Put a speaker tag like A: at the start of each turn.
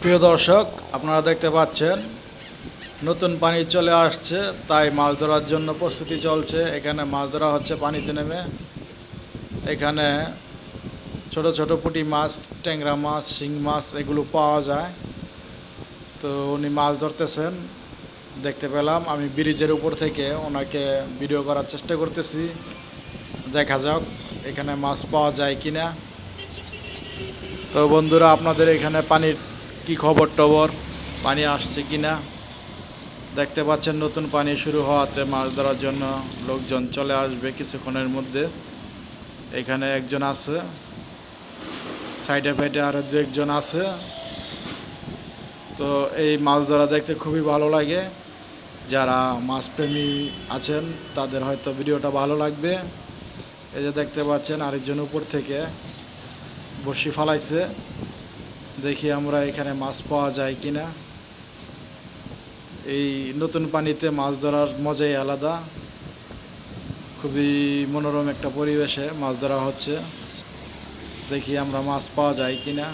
A: প্রিয় দর্শক, আপনারা দেখতে পাচ্ছেন নতুন পানি চলে আসছে, তাই মাছ ধরার জন্য প্রস্তুতি চলছে। এখানে মাছ ধরা হচ্ছে পানিতে নেমে। এখানে ছোট ছোট পুঁটি মাছ, ট্যাংরা মাছ, শিং মাছ এগুলো পাওয়া যায়। তো উনি মাছ ধরতেছেন দেখতে পেলাম। আমি ব্রিজের উপর থেকে ওনাকে ভিডিও করার চেষ্টা করতেছি। দেখা যাক এখানে মাছ পাওয়া যায় কিনা। তো বন্ধুরা, আপনাদের এখানে পানির কি খবর টবর, পানি আসছে কিনা? দেখতে পাচ্ছেন নতুন পানি শুরু হওয়াতে মাছ ধরার জন্য লোকজন চলে আসবে কিছুক্ষণের মধ্যে। এখানে একজন আছে, সাইডে ফাইডে আরো দু একজন আছে। তো এই মাছ ধরা দেখতে খুবই ভালো লাগে। যারা মাছপ্রেমী আছেন তাদের হয়তো ভিডিওটা ভালো লাগবে। এই যে দেখতে পাচ্ছেন আরেকজন উপর থেকে বড়শি ফালাইছে। দেখি আমরা এখানে মাছ পাওয়া যায় কিনা। এই নতুন পানিতে মাছ ধরার মজাই আলাদা। খুবই মনোরম একটা পরিবেশে মাছ ধরা হচ্ছে। দেখি আমরা মাছ পাওয়া যায় কিনা।